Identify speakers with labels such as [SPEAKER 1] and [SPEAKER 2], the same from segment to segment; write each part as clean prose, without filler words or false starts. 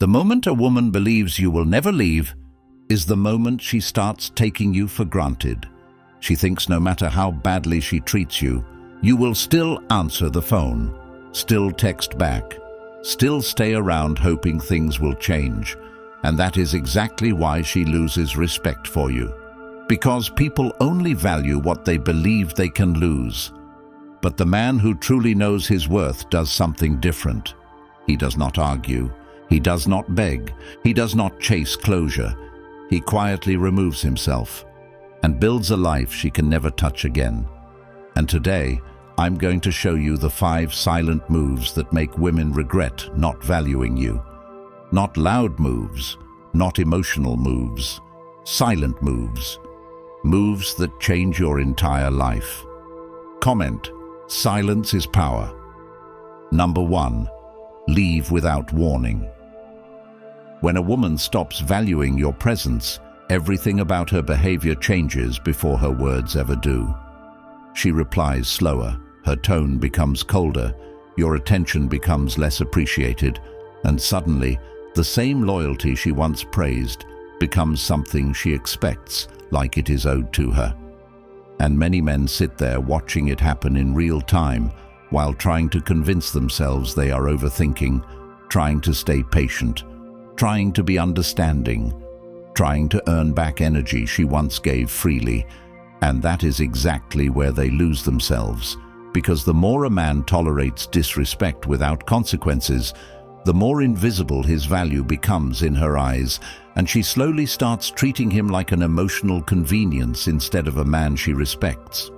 [SPEAKER 1] The moment a woman believes you will never leave is the moment she starts taking you for granted. She thinks no matter how badly she treats you, you will still answer the phone, still text back, still stay around hoping things will change. And that is exactly why she loses respect for you. Because people only value what they believe they can lose. But the man who truly knows his worth does something different. He does not argue. He does not beg. He does not chase closure. He quietly removes himself and builds a life she can never touch again. And today, I'm going to show you the 5 silent moves that make women regret not valuing you. Not loud moves, not emotional moves, silent moves. Moves that change your entire life. Comment: silence is power. Number 1. Leave without warning. When a woman stops valuing your presence, everything about her behavior changes before her words ever do. She replies slower, her tone becomes colder, your attention becomes less appreciated, and suddenly, the same loyalty she once praised becomes something she expects, like it is owed to her. And many men sit there watching it happen in real time while trying to convince themselves they are overthinking, trying to stay patient, trying to be understanding, trying to earn back energy she once gave freely. And that is exactly where they lose themselves, because the more a man tolerates disrespect without consequences, the more invisible his value becomes in her eyes, and she slowly starts treating him like an emotional convenience instead of a man she respects.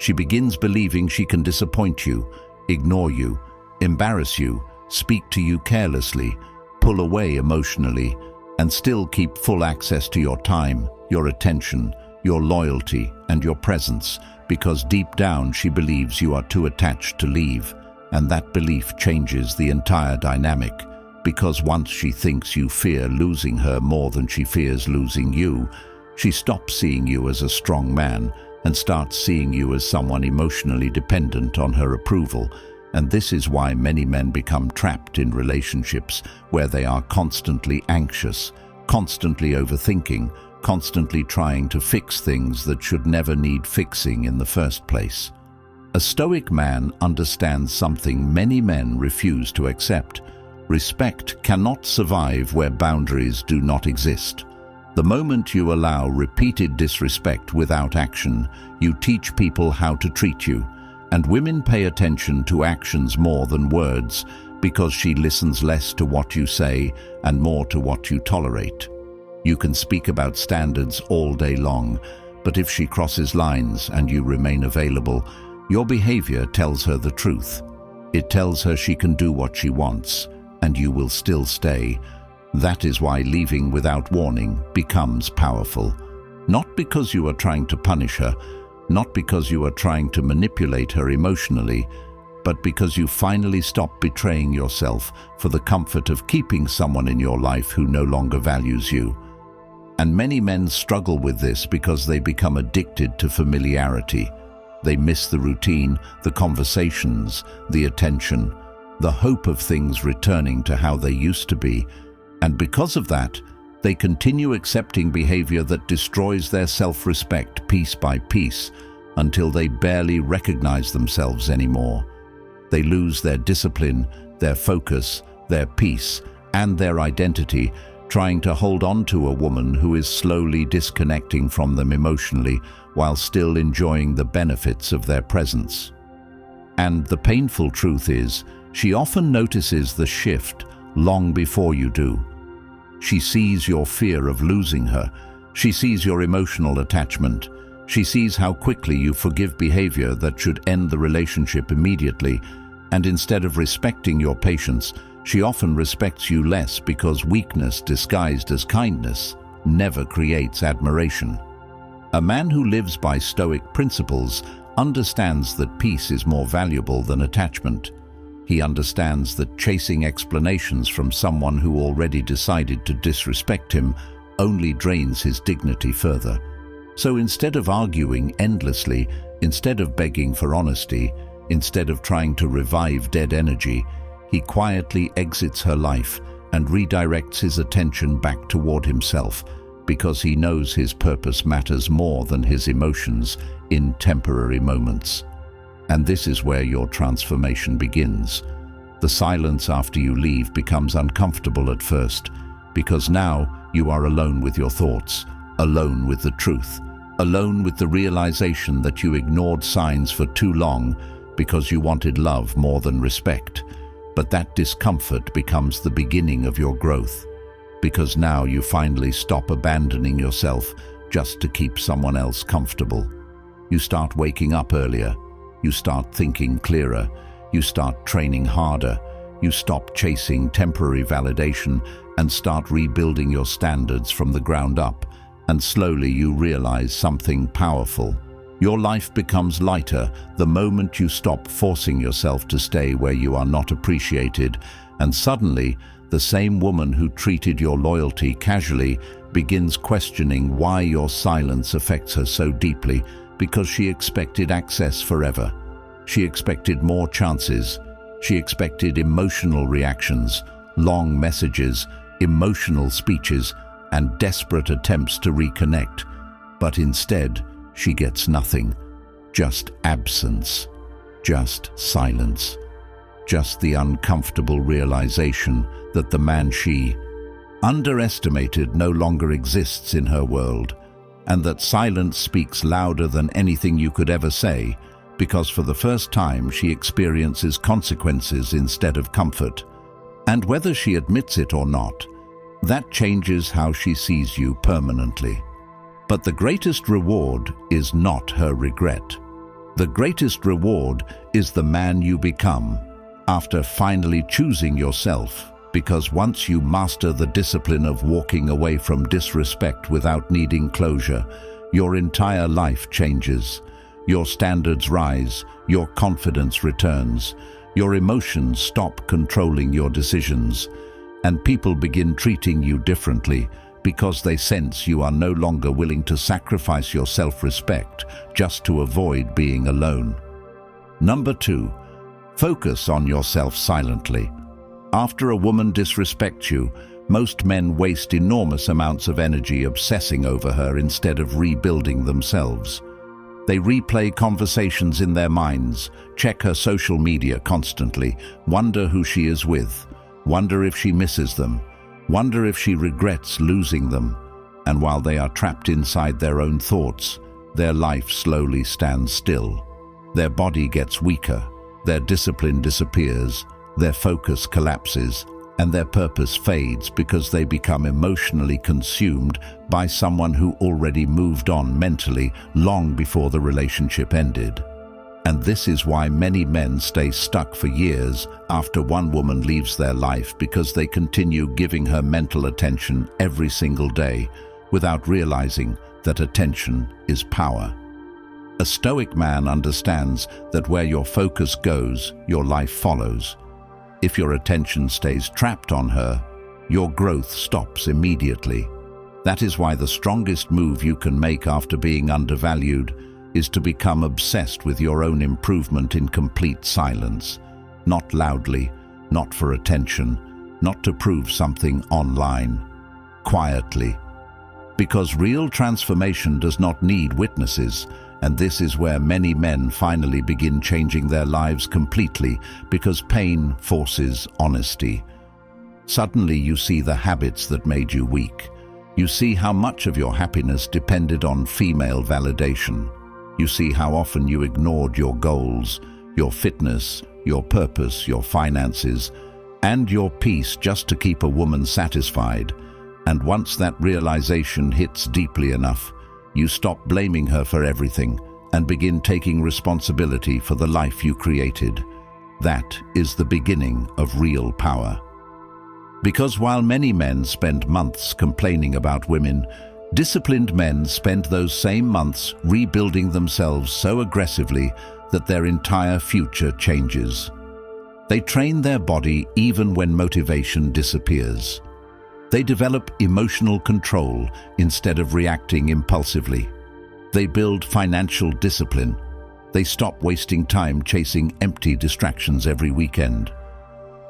[SPEAKER 1] She begins believing she can disappoint you, ignore you, embarrass you, speak to you carelessly, pull away emotionally, and still keep full access to your time, your attention, your loyalty, and your presence, because deep down she believes you are too attached to leave. And that belief changes the entire dynamic, because once she thinks you fear losing her more than she fears losing you, she stops seeing you as a strong man and starts seeing you as someone emotionally dependent on her approval. And this is why many men become trapped in relationships where they are constantly anxious, constantly overthinking, constantly trying to fix things that should never need fixing in the first place. A Stoic man understands something many men refuse to accept. Respect cannot survive where boundaries do not exist. The moment you allow repeated disrespect without action, you teach people how to treat you. And women pay attention to actions more than words, because she listens less to what you say and more to what you tolerate. You can speak about standards all day long, but if she crosses lines and you remain available, your behavior tells her the truth. It tells her she can do what she wants, and you will still stay. That is why leaving without warning becomes powerful. Not because you are trying to punish her, not because you are trying to manipulate her emotionally, but because you finally stop betraying yourself for the comfort of keeping someone in your life who no longer values you. And many men struggle with this because they become addicted to familiarity. They miss the routine, the conversations, the attention, the hope of things returning to how they used to be. And because of that, they continue accepting behavior that destroys their self-respect piece by piece until they barely recognize themselves anymore. They lose their discipline, their focus, their peace, and their identity, trying to hold on to a woman who is slowly disconnecting from them emotionally while still enjoying the benefits of their presence. And the painful truth is, she often notices the shift long before you do. She sees your fear of losing her. She sees your emotional attachment. She sees how quickly you forgive behavior that should end the relationship immediately, and instead of respecting your patience, she often respects you less because weakness disguised as kindness never creates admiration. A man who lives by Stoic principles understands that peace is more valuable than attachment. He understands that chasing explanations from someone who already decided to disrespect him only drains his dignity further. So instead of arguing endlessly, instead of begging for honesty, instead of trying to revive dead energy, he quietly exits her life and redirects his attention back toward himself because he knows his purpose matters more than his emotions in temporary moments. And this is where your transformation begins. The silence after you leave becomes uncomfortable at first, because now you are alone with your thoughts, alone with the truth, alone with the realization that you ignored signs for too long because you wanted love more than respect. But that discomfort becomes the beginning of your growth, because now you finally stop abandoning yourself just to keep someone else comfortable. You start waking up earlier, you start thinking clearer, you start training harder, you stop chasing temporary validation and start rebuilding your standards from the ground up, and slowly you realize something powerful. Your life becomes lighter the moment you stop forcing yourself to stay where you are not appreciated, and suddenly the same woman who treated your loyalty casually begins questioning why your silence affects her so deeply, because she expected access forever. She expected more chances. She expected emotional reactions, long messages, emotional speeches, and desperate attempts to reconnect. But instead, she gets nothing. Just absence. Just silence. Just the uncomfortable realization that the man she underestimated no longer exists in her world, and that silence speaks louder than anything you could ever say, because for the first time she experiences consequences instead of comfort. And whether she admits it or not, that changes how she sees you permanently. But the greatest reward is not her regret. The greatest reward is the man you become after finally choosing yourself, because once you master the discipline of walking away from disrespect without needing closure, your entire life changes. Your standards rise, your confidence returns, your emotions stop controlling your decisions, and people begin treating you differently because they sense you are no longer willing to sacrifice your self-respect just to avoid being alone. Number 2, focus on yourself silently. After a woman disrespects you, most men waste enormous amounts of energy obsessing over her instead of rebuilding themselves. They replay conversations in their minds, check her social media constantly, wonder who she is with, wonder if she misses them, wonder if she regrets losing them. And while they are trapped inside their own thoughts, their life slowly stands still. Their body gets weaker, their discipline disappears, their focus collapses, and their purpose fades because they become emotionally consumed by someone who already moved on mentally long before the relationship ended. And this is why many men stay stuck for years after one woman leaves their life, because they continue giving her mental attention every single day without realizing that attention is power. A Stoic man understands that where your focus goes, your life follows. If your attention stays trapped on her, your growth stops immediately. That is why the strongest move you can make after being undervalued is to become obsessed with your own improvement in complete silence. Not loudly, not for attention, not to prove something online. Quietly. Because real transformation does not need witnesses, and this is where many men finally begin changing their lives completely, because pain forces honesty. Suddenly you see the habits that made you weak. You see how much of your happiness depended on female validation. You see how often you ignored your goals, your fitness, your purpose, your finances, and your peace just to keep a woman satisfied. And once that realization hits deeply enough, you stop blaming her for everything and begin taking responsibility for the life you created. That is the beginning of real power. Because while many men spend months complaining about women, disciplined men spend those same months rebuilding themselves so aggressively that their entire future changes. They train their body even when motivation disappears. They develop emotional control instead of reacting impulsively. They build financial discipline. They stop wasting time chasing empty distractions every weekend.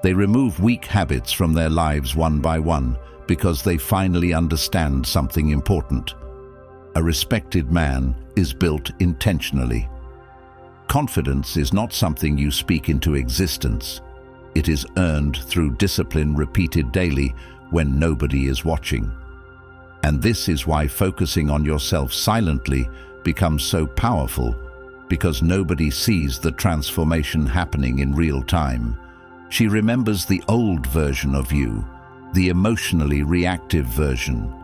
[SPEAKER 1] They remove weak habits from their lives one by one because they finally understand something important. A respected man is built intentionally. Confidence is not something you speak into existence. It is earned through discipline repeated daily when nobody is watching. And this is why focusing on yourself silently becomes so powerful, because nobody sees the transformation happening in real time. She remembers the old version of you, the emotionally reactive version,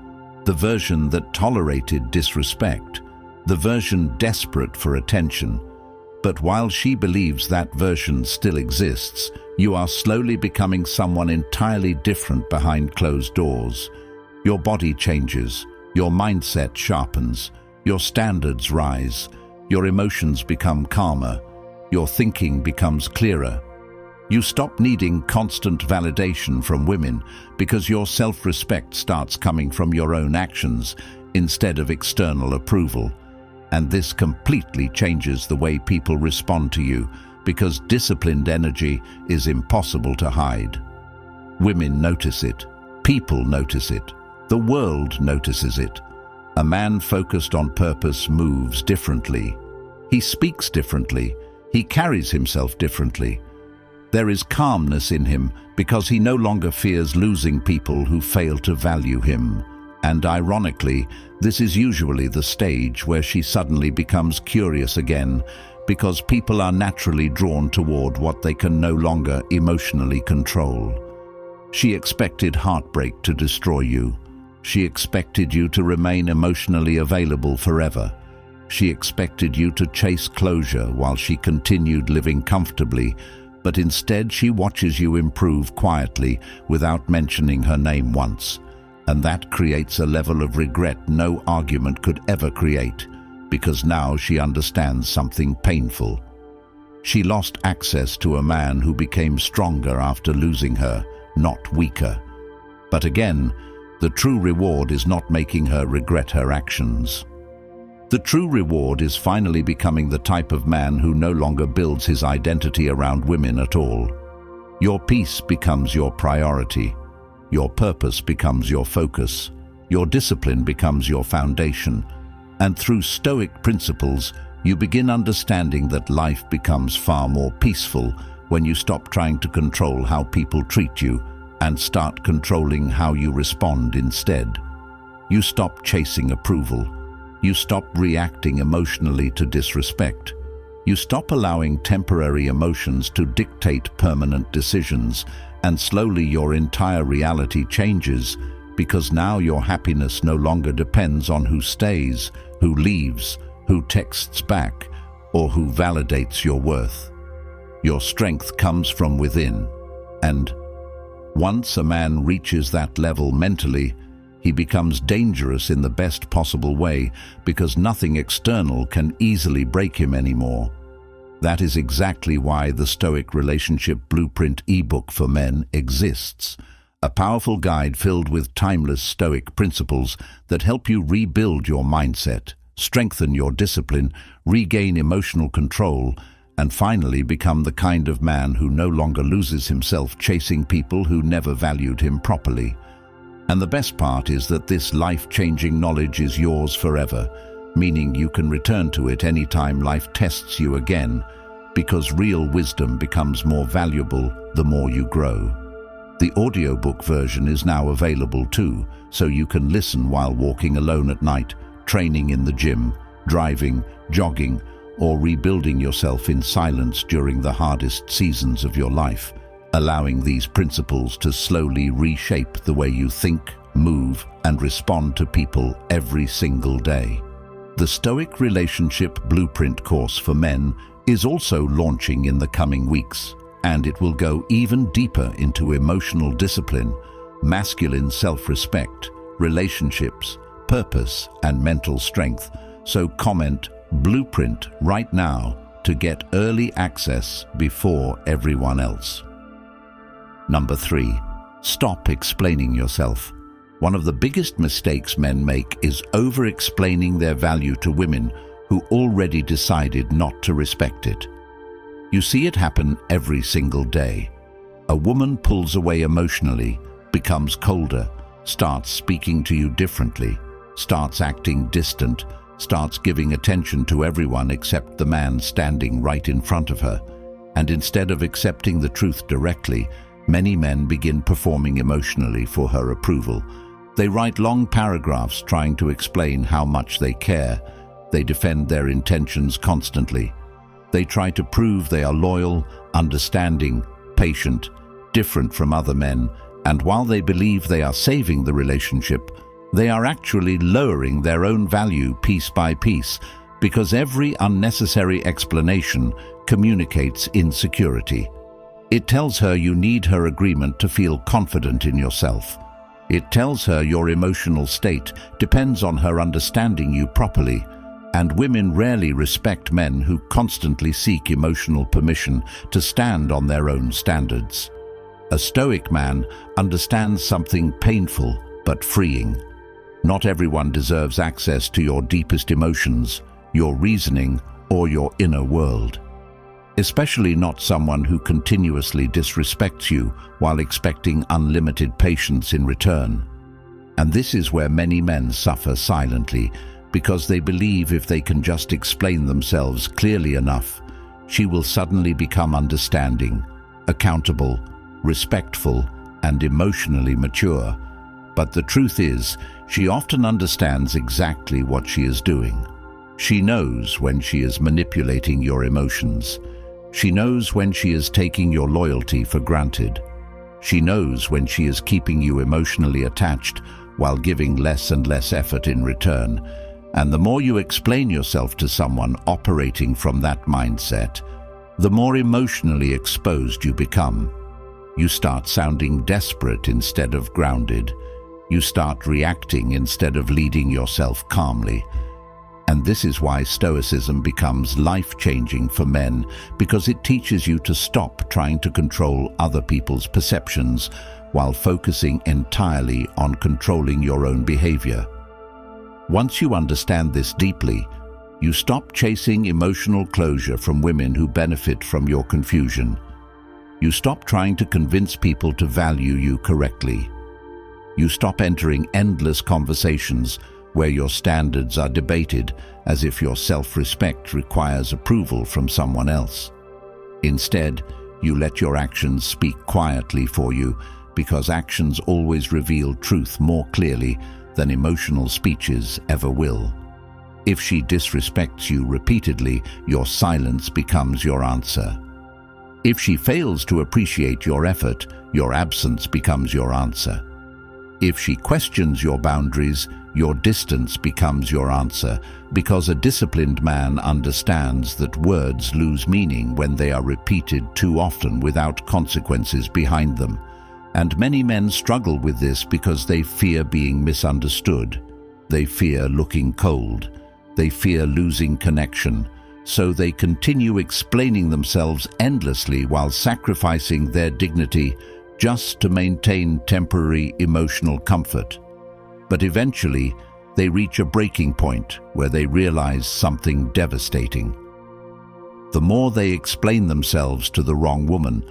[SPEAKER 1] the version that tolerated disrespect, the version desperate for attention. But while she believes that version still exists, you are slowly becoming someone entirely different behind closed doors. Your body changes, your mindset sharpens, your standards rise, your emotions become calmer, your thinking becomes clearer. You stop needing constant validation from women because your self-respect starts coming from your own actions instead of external approval. And this completely changes the way people respond to you, because disciplined energy is impossible to hide. Women notice it, people notice it, the world notices it. A man focused on purpose moves differently. He speaks differently, he carries himself differently. There is calmness in him because he no longer fears losing people who fail to value him. And ironically, this is usually the stage where she suddenly becomes curious again, because people are naturally drawn toward what they can no longer emotionally control. She expected heartbreak to destroy you. She expected you to remain emotionally available forever. She expected you to chase closure while she continued living comfortably, but instead she watches you improve quietly without mentioning her name once. And that creates a level of regret no argument could ever create, because now she understands something painful. She lost access to a man who became stronger after losing her, not weaker. But again, the true reward is not making her regret her actions. The true reward is finally becoming the type of man who no longer builds his identity around women at all. Your peace becomes your priority. Your purpose becomes your focus. Your discipline becomes your foundation. And through Stoic principles, you begin understanding that life becomes far more peaceful when you stop trying to control how people treat you and start controlling how you respond instead. You stop chasing approval. You stop reacting emotionally to disrespect. You stop allowing temporary emotions to dictate permanent decisions, and slowly your entire reality changes, because now your happiness no longer depends on who stays, who leaves, who texts back, or who validates your worth. Your strength comes from within, and once a man reaches that level mentally, he becomes dangerous in the best possible way, because nothing external can easily break him anymore. That is exactly why the Stoic Relationship Blueprint ebook for men exists, a powerful guide filled with timeless Stoic principles that help you rebuild your mindset, strengthen your discipline, regain emotional control, and finally become the kind of man who no longer loses himself chasing people who never valued him properly. And the best part is that this life-changing knowledge is yours forever, meaning you can return to it anytime life tests you again, because real wisdom becomes more valuable the more you grow. The audiobook version is now available too, so you can listen while walking alone at night, training in the gym, driving, jogging, or rebuilding yourself in silence during the hardest seasons of your life, allowing these principles to slowly reshape the way you think, move, and respond to people every single day. The Stoic Relationship Blueprint course for men is also launching in the coming weeks, and it will go even deeper into emotional discipline, masculine self-respect, relationships, purpose, and mental strength. So comment Blueprint right now to get early access before everyone else. Number 3. Stop explaining yourself. One of the biggest mistakes men make is over-explaining their value to women who already decided not to respect it. You see it happen every single day. A woman pulls away emotionally, becomes colder, starts speaking to you differently, starts acting distant, starts giving attention to everyone except the man standing right in front of her. And instead of accepting the truth directly, many men begin performing emotionally for her approval. They write long paragraphs trying to explain how much they care. They defend their intentions constantly. They try to prove they are loyal, understanding, patient, different from other men, and while they believe they are saving the relationship, they are actually lowering their own value piece by piece, because every unnecessary explanation communicates insecurity. It tells her you need her agreement to feel confident in yourself. It tells her your emotional state depends on her understanding you properly, and women rarely respect men who constantly seek emotional permission to stand on their own standards. A Stoic man understands something painful but freeing. Not everyone deserves access to your deepest emotions, your reasoning, or your inner world. Especially not someone who continuously disrespects you while expecting unlimited patience in return. And this is where many men suffer silently, because they believe if they can just explain themselves clearly enough, she will suddenly become understanding, accountable, respectful, and emotionally mature. But the truth is, she often understands exactly what she is doing. She knows when she is manipulating your emotions. She knows when she is taking your loyalty for granted. She knows when she is keeping you emotionally attached while giving less and less effort in return. And the more you explain yourself to someone operating from that mindset, the more emotionally exposed you become. You start sounding desperate instead of grounded. You start reacting instead of leading yourself calmly. And this is why Stoicism becomes life-changing for men, because it teaches you to stop trying to control other people's perceptions while focusing entirely on controlling your own behavior. Once you understand this deeply, you stop chasing emotional closure from women who benefit from your confusion. You stop trying to convince people to value you correctly. You stop entering endless conversations where your standards are debated as if your self-respect requires approval from someone else. Instead, you let your actions speak quietly for you, because actions always reveal truth more clearly than emotional speeches ever will. If she disrespects you repeatedly, your silence becomes your answer. If she fails to appreciate your effort, your absence becomes your answer. If she questions your boundaries, your distance becomes your answer, because a disciplined man understands that words lose meaning when they are repeated too often without consequences behind them. And many men struggle with this because they fear being misunderstood. They fear looking cold. They fear losing connection. So they continue explaining themselves endlessly while sacrificing their dignity just to maintain temporary emotional comfort. But eventually, they reach a breaking point where they realize something devastating. The more they explain themselves to the wrong woman,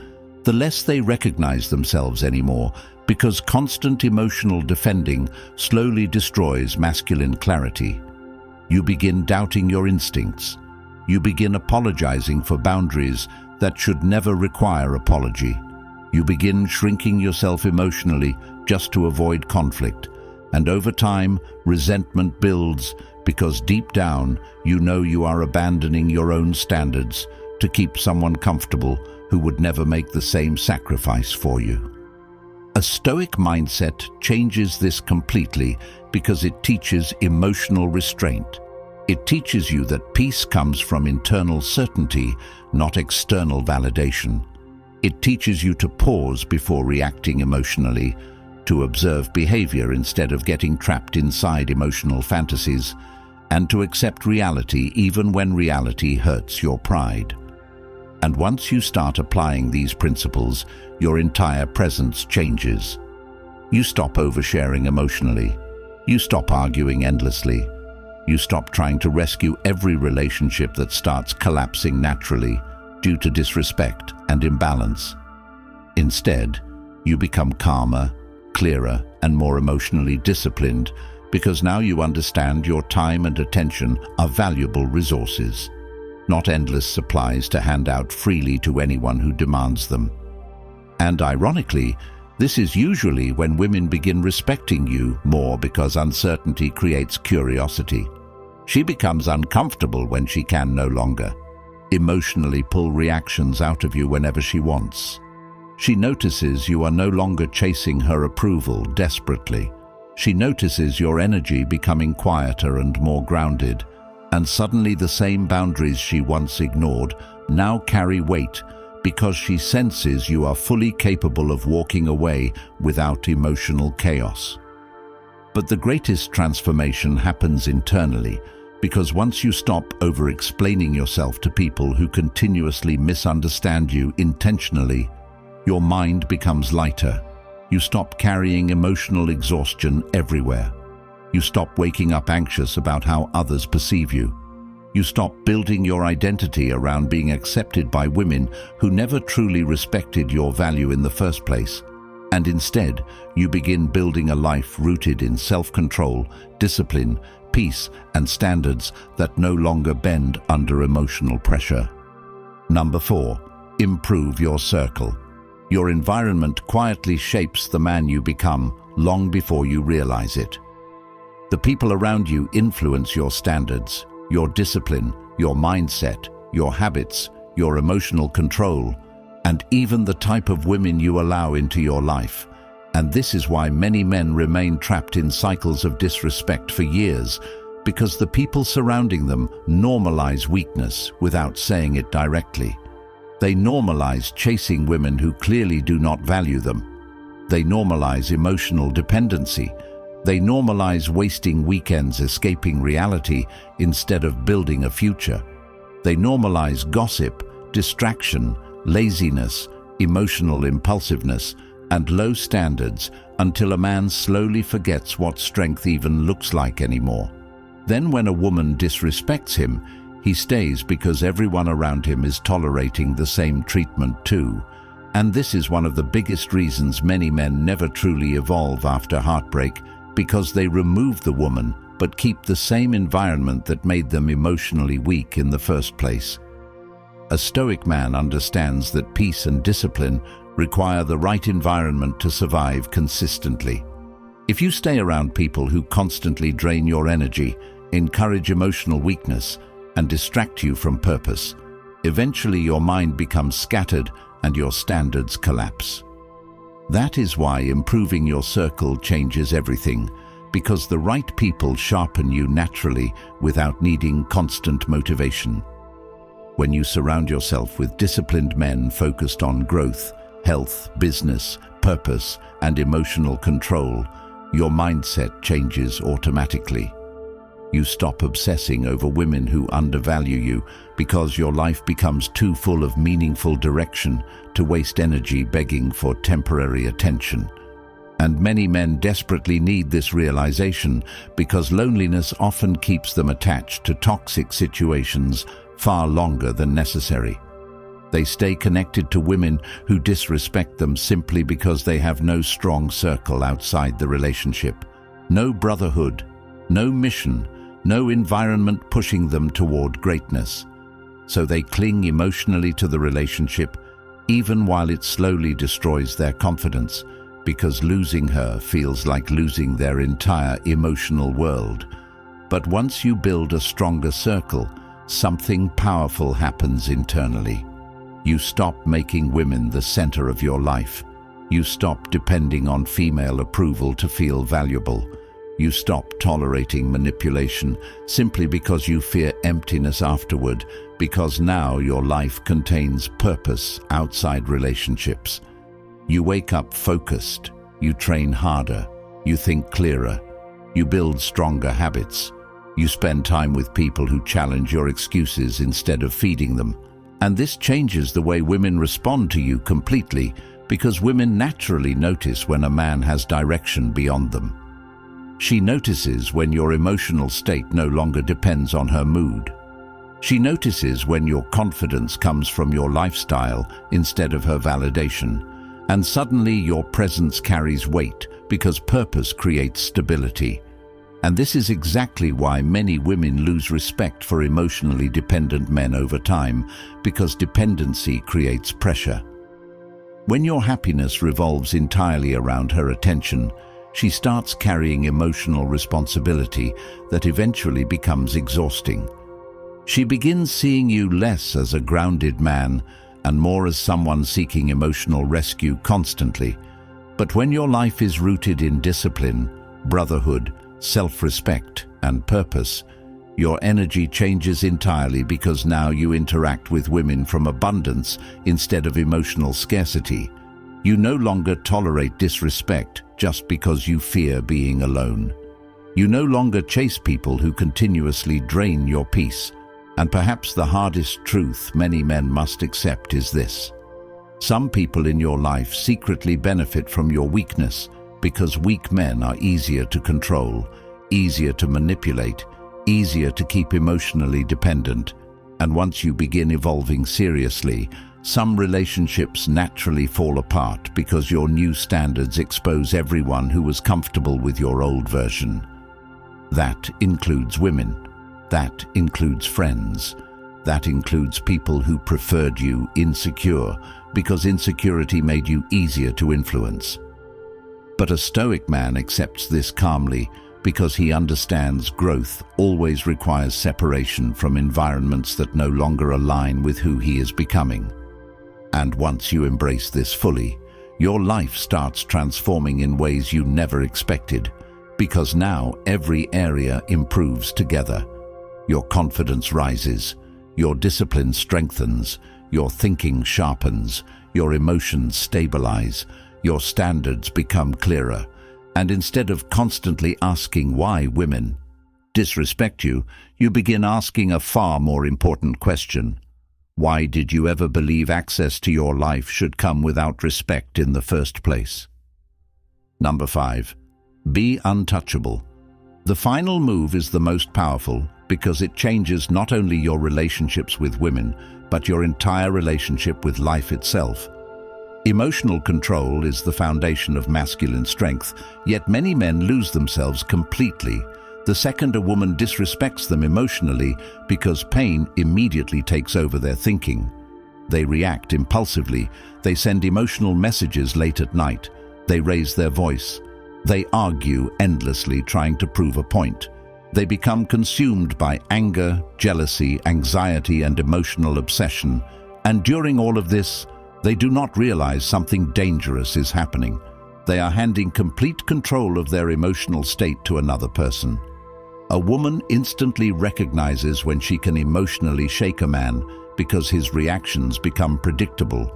[SPEAKER 1] the less they recognize themselves anymore, because constant emotional defending slowly destroys masculine clarity. You begin doubting your instincts. You begin apologizing for boundaries that should never require apology. You begin shrinking yourself emotionally just to avoid conflict. And over time, resentment builds because deep down, you know you are abandoning your own standards to keep someone comfortable who would never make the same sacrifice for you. A Stoic mindset changes this completely because it teaches emotional restraint. It teaches you that peace comes from internal certainty, not external validation. It teaches you to pause before reacting emotionally, to observe behavior instead of getting trapped inside emotional fantasies, and to accept reality even when reality hurts your pride. And once you start applying these principles, your entire presence changes. You stop oversharing emotionally. You stop arguing endlessly. You stop trying to rescue every relationship that starts collapsing naturally due to disrespect and imbalance. Instead, you become calmer, clearer, and more emotionally disciplined because now you understand your time and attention are valuable resources, not endless supplies to hand out freely to anyone who demands them. And ironically, this is usually when women begin respecting you more because uncertainty creates curiosity. She becomes uncomfortable when she can no longer emotionally pull reactions out of you whenever she wants. She notices you are no longer chasing her approval desperately. She notices your energy becoming quieter and more grounded, and suddenly the same boundaries she once ignored now carry weight because she senses you are fully capable of walking away without emotional chaos. But the greatest transformation happens internally, because once you stop over-explaining yourself to people who continuously misunderstand you intentionally, your mind becomes lighter. You stop carrying emotional exhaustion everywhere. You stop waking up anxious about how others perceive you. You stop building your identity around being accepted by women who never truly respected your value in the first place. And instead, you begin building a life rooted in self-control, discipline, peace, and standards that no longer bend under emotional pressure. Number 4, improve your circle. Your environment quietly shapes the man you become long before you realize it. The people around you influence your standards, your discipline, your mindset, your habits, your emotional control, and even the type of women you allow into your life. And this is why many men remain trapped in cycles of disrespect for years, because the people surrounding them normalize weakness without saying it directly. They normalize chasing women who clearly do not value them. They normalize emotional dependency. They normalize wasting weekends escaping reality instead of building a future. They normalize gossip, distraction, laziness, emotional impulsiveness, and low standards until a man slowly forgets what strength even looks like anymore. Then when a woman disrespects him, he stays because everyone around him is tolerating the same treatment too. And this is one of the biggest reasons many men never truly evolve after heartbreak, because they remove the woman but keep the same environment that made them emotionally weak in the first place. A Stoic man understands that peace and discipline require the right environment to survive consistently. If you stay around people who constantly drain your energy, encourage emotional weakness, and distract you from purpose, eventually your mind becomes scattered and your standards collapse. That is why improving your circle changes everything, because the right people sharpen you naturally without needing constant motivation. When you surround yourself with disciplined men focused on growth, health, business, purpose, and emotional control, your mindset changes automatically. You stop obsessing over women who undervalue you because your life becomes too full of meaningful direction to waste energy begging for temporary attention. And many men desperately need this realization because loneliness often keeps them attached to toxic situations far longer than necessary. They stay connected to women who disrespect them simply because they have no strong circle outside the relationship, no brotherhood, no mission, no environment pushing them toward greatness. So they cling emotionally to the relationship, even while it slowly destroys their confidence, because losing her feels like losing their entire emotional world. But once you build a stronger circle, something powerful happens internally. You stop making women the center of your life. You stop depending on female approval to feel valuable. You stop tolerating manipulation simply because you fear emptiness afterward, because now your life contains purpose outside relationships. You wake up focused, you train harder, you think clearer, you build stronger habits, you spend time with people who challenge your excuses instead of feeding them. And this changes the way women respond to you completely, because women naturally notice when a man has direction beyond them. She notices when your emotional state no longer depends on her mood. She notices when your confidence comes from your lifestyle instead of her validation. And suddenly your presence carries weight because purpose creates stability. And this is exactly why many women lose respect for emotionally dependent men over time, because dependency creates pressure. When your happiness revolves entirely around her attention, she starts carrying emotional responsibility that eventually becomes exhausting. She begins seeing you less as a grounded man and more as someone seeking emotional rescue constantly. But when your life is rooted in discipline, brotherhood, self-respect, and purpose, your energy changes entirely, because now you interact with women from abundance instead of emotional scarcity. You no longer tolerate disrespect just because you fear being alone. You no longer chase people who continuously drain your peace. And perhaps the hardest truth many men must accept is this: some people in your life secretly benefit from your weakness, because weak men are easier to control, easier to manipulate, easier to keep emotionally dependent. And once you begin evolving seriously, some relationships naturally fall apart because your new standards expose everyone who was comfortable with your old version. That includes women. That includes friends. That includes people who preferred you insecure, because insecurity made you easier to influence. But a Stoic man accepts this calmly, because he understands growth always requires separation from environments that no longer align with who he is becoming. And once you embrace this fully, your life starts transforming in ways you never expected, because now every area improves together. Your confidence rises, your discipline strengthens, your thinking sharpens, your emotions stabilize, your standards become clearer. And instead of constantly asking why women disrespect you, you begin asking a far more important question. Why did you ever believe access to your life should come without respect in the first place? Number 5. Be untouchable. The final move is the most powerful, because it changes not only your relationships with women, but your entire relationship with life itself. Emotional control is the foundation of masculine strength, yet many men lose themselves completely the second a woman disrespects them emotionally, because pain immediately takes over their thinking. They react impulsively, they send emotional messages late at night, they raise their voice, they argue endlessly trying to prove a point. They become consumed by anger, jealousy, anxiety, and emotional obsession, and during all of this, they do not realize something dangerous is happening. They are handing complete control of their emotional state to another person. A woman instantly recognizes when she can emotionally shake a man because his reactions become predictable.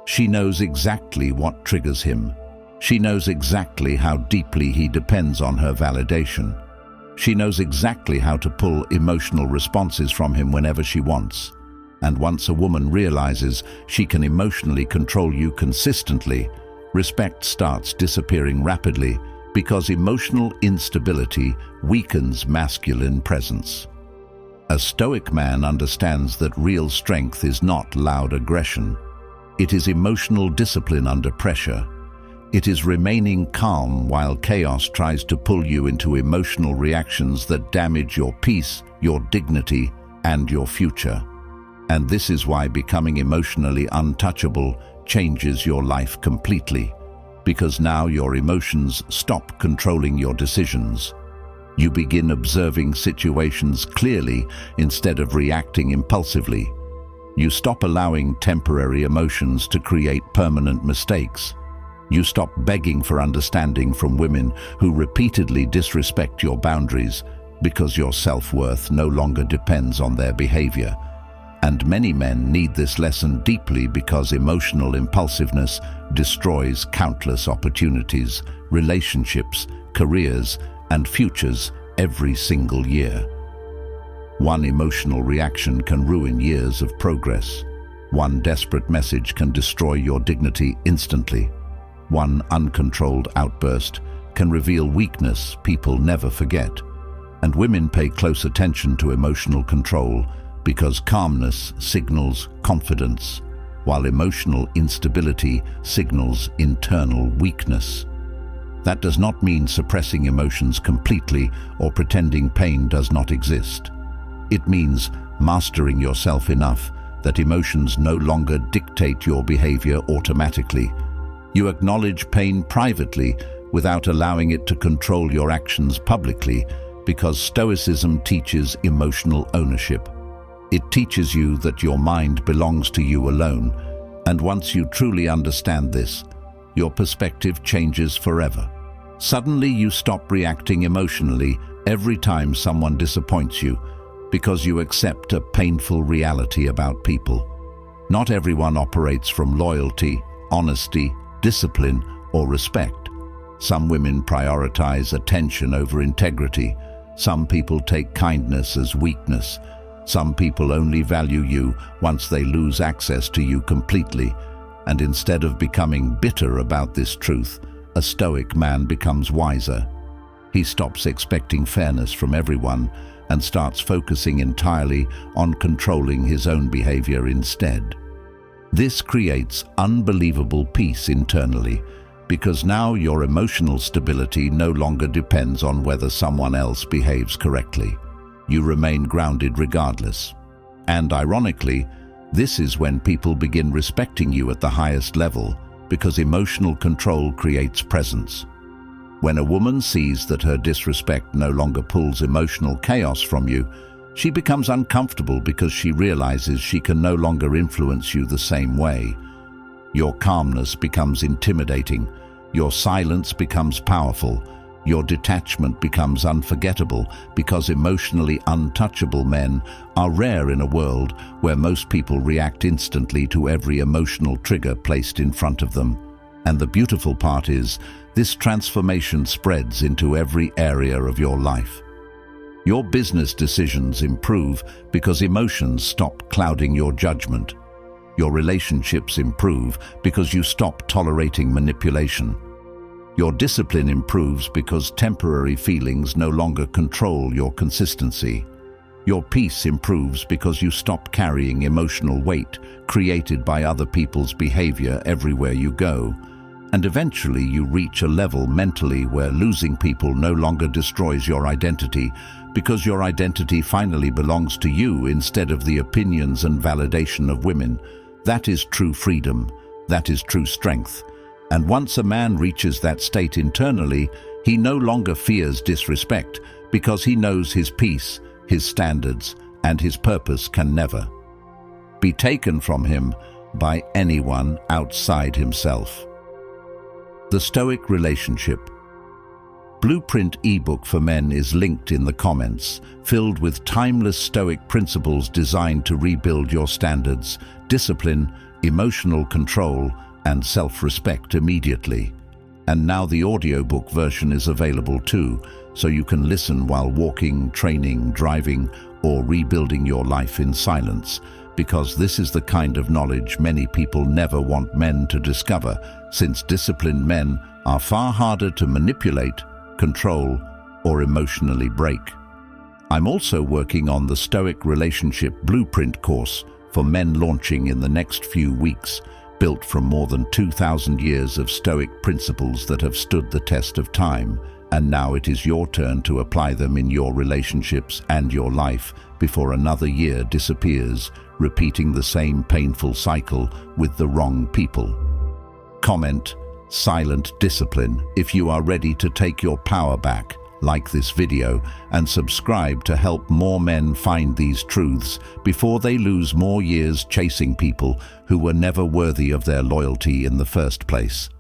[SPEAKER 1] She knows exactly what triggers him. She knows exactly how deeply he depends on her validation. She knows exactly how to pull emotional responses from him whenever she wants. And once a woman realizes she can emotionally control you consistently, respect starts disappearing rapidly, because emotional instability weakens masculine presence. A Stoic man understands that real strength is not loud aggression. It is emotional discipline under pressure. It is remaining calm while chaos tries to pull you into emotional reactions that damage your peace, your dignity, and your future. And this is why becoming emotionally untouchable changes your life completely, because now your emotions stop controlling your decisions. You begin observing situations clearly instead of reacting impulsively. You stop allowing temporary emotions to create permanent mistakes. You stop begging for understanding from women who repeatedly disrespect your boundaries, because your self-worth no longer depends on their behavior. And many men need this lesson deeply, because emotional impulsiveness destroys countless opportunities, relationships, careers, and futures every single year. One emotional reaction can ruin years of progress. One desperate message can destroy your dignity instantly. One uncontrolled outburst can reveal weakness people never forget. And women pay close attention to emotional control, because calmness signals confidence, while emotional instability signals internal weakness. That does not mean suppressing emotions completely or pretending pain does not exist. It means mastering yourself enough that emotions no longer dictate your behavior automatically. You acknowledge pain privately without allowing it to control your actions publicly, because Stoicism teaches emotional ownership. It teaches you that your mind belongs to you alone, and once you truly understand this, your perspective changes forever. Suddenly you stop reacting emotionally every time someone disappoints you, because you accept a painful reality about people. Not everyone operates from loyalty, honesty, discipline, or respect. Some women prioritize attention over integrity. Some people take kindness as weakness. Some people only value you once they lose access to you completely. And instead of becoming bitter about this truth, a Stoic man becomes wiser. He stops expecting fairness from everyone and starts focusing entirely on controlling his own behavior instead. This creates unbelievable peace internally, because now your emotional stability no longer depends on whether someone else behaves correctly. You remain grounded regardless. And ironically, this is when people begin respecting you at the highest level, because emotional control creates presence. When a woman sees that her disrespect no longer pulls emotional chaos from you, she becomes uncomfortable because she realizes she can no longer influence you the same way. Your calmness becomes intimidating, your silence becomes powerful, your detachment becomes unforgettable, because emotionally untouchable men are rare in a world where most people react instantly to every emotional trigger placed in front of them. And the beautiful part is, this transformation spreads into every area of your life. Your business decisions improve because emotions stop clouding your judgment. Your relationships improve because you stop tolerating manipulation. Your discipline improves because temporary feelings no longer control your consistency. Your peace improves because you stop carrying emotional weight created by other people's behavior everywhere you go. And eventually you reach a level mentally where losing people no longer destroys your identity, because your identity finally belongs to you instead of the opinions and validation of women. That is true freedom. That is true strength. And once a man reaches that state internally, he no longer fears disrespect, because he knows his peace, his standards, and his purpose can never be taken from him by anyone outside himself. The Stoic Relationship Blueprint ebook for men is linked in the comments, filled with timeless Stoic principles designed to rebuild your standards, discipline, emotional control, and self-respect immediately. And now the audiobook version is available too, so you can listen while walking, training, driving, or rebuilding your life in silence, because this is the kind of knowledge many people never want men to discover, since disciplined men are far harder to manipulate, control, or emotionally break. I'm also working on the Stoic Relationship Blueprint course for men, launching in the next few weeks, built from more than 2,000 years of Stoic principles that have stood the test of time. And now it is your turn to apply them in your relationships and your life before another year disappears, repeating the same painful cycle with the wrong people. Comment silent discipline if you are ready to take your power back. Like this video and subscribe to help more men find these truths before they lose more years chasing people who were never worthy of their loyalty in the first place.